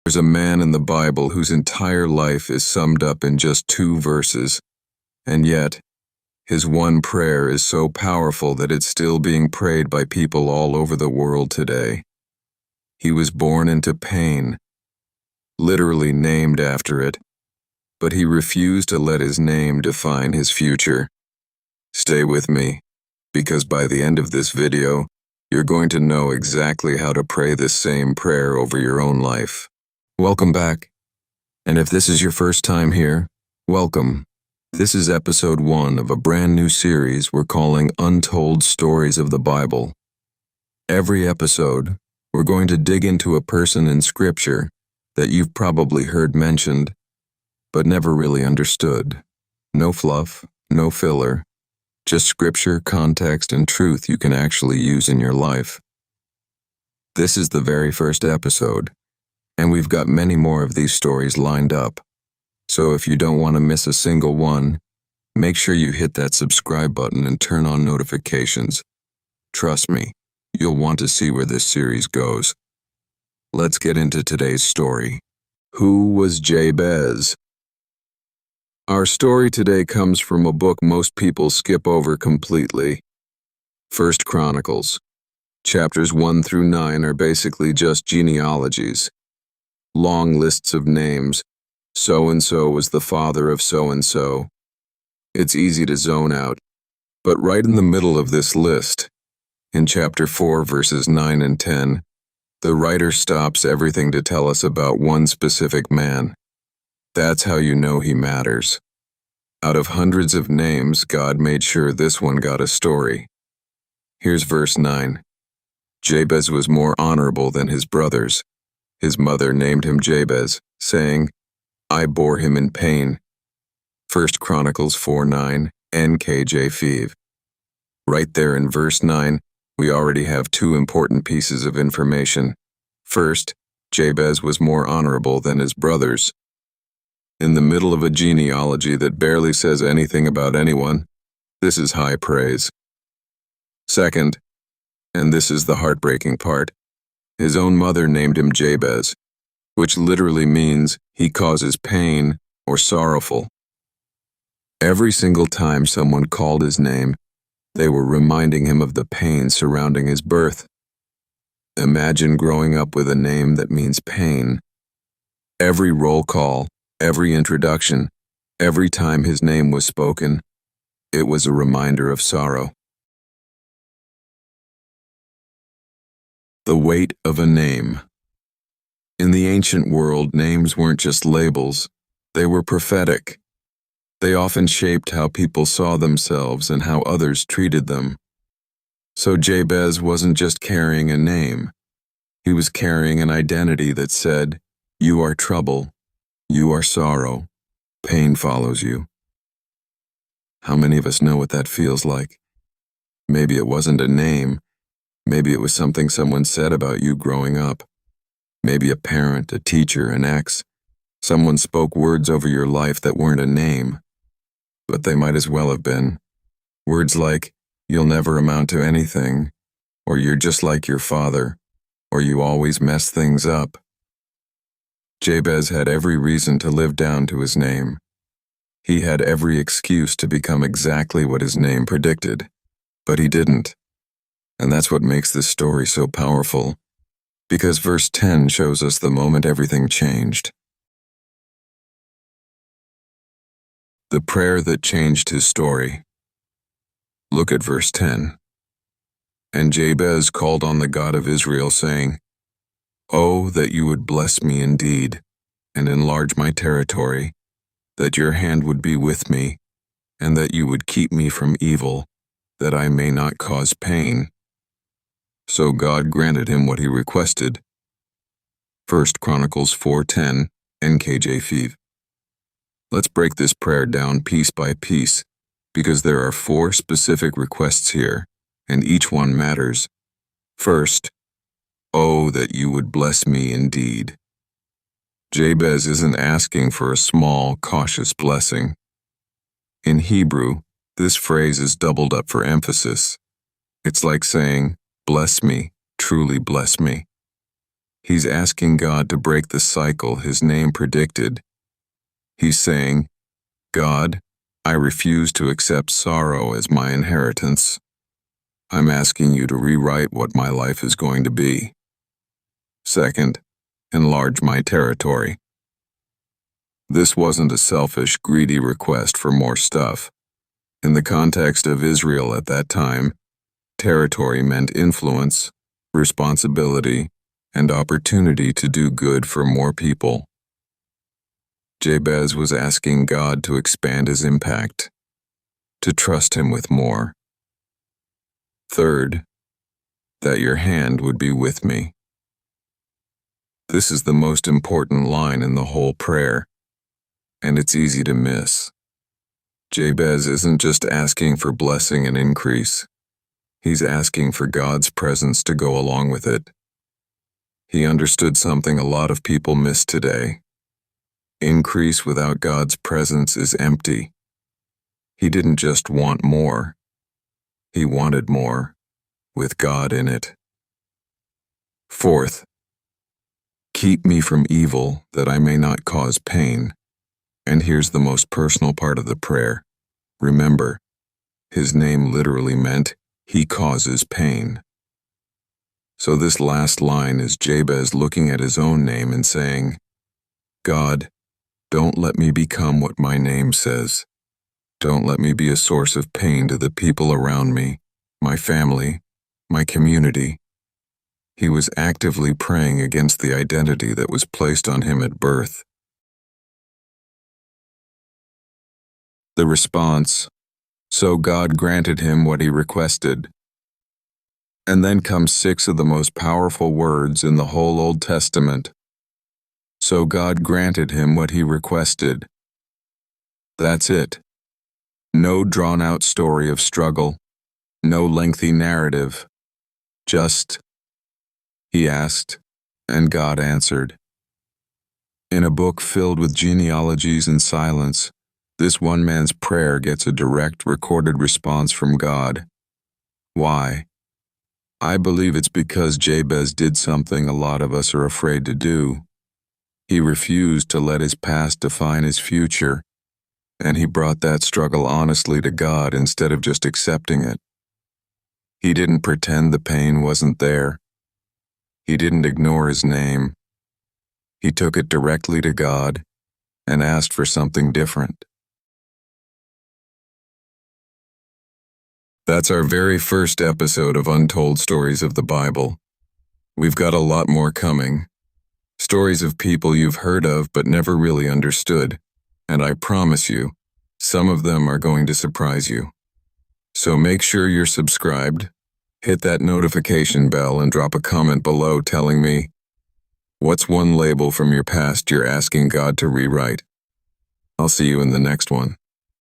There's a man in the Bible whose entire life is summed up in just 2 verses, and yet, his one prayer is so powerful that it's still being prayed by people all over the world today. He was born into pain, literally named after it, but he refused to let his name define his future. Stay with me, because by the end of this video, you're going to know exactly how to pray this same prayer over your own life. Welcome back. And if this is your first time here, welcome. This is episode 1 of a brand new series we're calling Untold Stories of the Bible. Every episode, we're going to dig into a person in Scripture that you've probably heard mentioned, but never really understood. No fluff, no filler, just Scripture, context, and truth you can actually use in your life. This is the very first episode, and we've got many more of these stories lined up. So if you don't want to miss a single one, make sure you hit that subscribe button and turn on notifications. Trust me, you'll want to see where this series goes. Let's get into today's story. Who was Jabez? Our story today comes from a book most people skip over completely. 1 Chronicles. Chapters 1 through 9 are basically just genealogies. Long lists of names. So-and-so was the father of so-and-so. It's easy to zone out, but right in the middle of this list, in chapter 4 verses 9 and 10, the writer stops everything to tell us about one specific man. That's how you know he matters. Out of hundreds of names, God made sure this one got a story. Here's verse 9. Jabez was more honorable than his brothers. His mother named him Jabez, saying, I bore him in pain. 1 Chronicles 4:9, NKJV. Right there in verse 9, we already have 2 important pieces of information. First, Jabez was more honorable than his brothers. In the middle of a genealogy that barely says anything about anyone, this is high praise. Second, and this is the heartbreaking part, his own mother named him Jabez, which literally means he causes pain or sorrowful. Every single time someone called his name, they were reminding him of the pain surrounding his birth. Imagine growing up with a name that means pain. Every roll call, every introduction, every time his name was spoken, it was a reminder of sorrow. The weight of a name. In the ancient world, names weren't just labels, they were prophetic. They often shaped how people saw themselves and how others treated them. So Jabez wasn't just carrying a name. He was carrying an identity that said, you are trouble, you are sorrow, pain follows you. How many of us know what that feels like? Maybe it wasn't a name. Maybe it was something someone said about you growing up. Maybe a parent, a teacher, an ex. Someone spoke words over your life that weren't a name, but they might as well have been. Words like, you'll never amount to anything, or you're just like your father, or you always mess things up. Jabez had every reason to live down to his name. He had every excuse to become exactly what his name predicted, but he didn't. And that's what makes this story so powerful, because verse 10 shows us the moment everything changed. The prayer that changed his story. Look at verse 10. And Jabez called on the God of Israel, saying, Oh, that you would bless me indeed, and enlarge my territory, that your hand would be with me, and that you would keep me from evil, that I may not cause pain. So God granted him what he requested. 1 Chronicles 4:10, NKJV. Let's break this prayer down piece by piece, because there are 4 specific requests here, and each one matters. First, oh, that you would bless me indeed. Jabez isn't asking for a small, cautious blessing. In Hebrew, this phrase is doubled up for emphasis. It's like saying, bless me, truly bless me. He's asking God to break the cycle his name predicted. He's saying, God, I refuse to accept sorrow as my inheritance. I'm asking you to rewrite what my life is going to be. Second, enlarge my territory. This wasn't a selfish, greedy request for more stuff. In the context of Israel at that time, territory meant influence, responsibility, and opportunity to do good for more people. Jabez was asking God to expand his impact, to trust him with more. Third, that your hand would be with me. This is the most important line in the whole prayer, and it's easy to miss. Jabez isn't just asking for blessing and increase. He's asking for God's presence to go along with it. He understood something a lot of people miss today. Increase without God's presence is empty. He didn't just want more. He wanted more, with God in it. Fourth, keep me from evil that I may not cause pain. And here's the most personal part of the prayer. Remember, his name literally meant he causes pain. So this last line is Jabez looking at his own name and saying, God, don't let me become what my name says. Don't let me be a source of pain to the people around me, my family, my community. He was actively praying against the identity that was placed on him at birth. The response, so God granted him what he requested. And then come 6 of the most powerful words in the whole Old Testament. So God granted him what he requested. That's it. No drawn-out story of struggle, no lengthy narrative. Just, he asked, and God answered. In a book filled with genealogies and silence, this one man's prayer gets a direct recorded response from God. Why? I believe it's because Jabez did something a lot of us are afraid to do. He refused to let his past define his future, and he brought that struggle honestly to God instead of just accepting it. He didn't pretend the pain wasn't there. He didn't ignore his name. He took it directly to God and asked for something different. That's our very first episode of Untold Stories of the Bible. We've got a lot more coming. Stories of people you've heard of but never really understood. And I promise you, some of them are going to surprise you. So make sure you're subscribed, hit that notification bell, and drop a comment below telling me, what's one label from your past you're asking God to rewrite? I'll see you in the next one.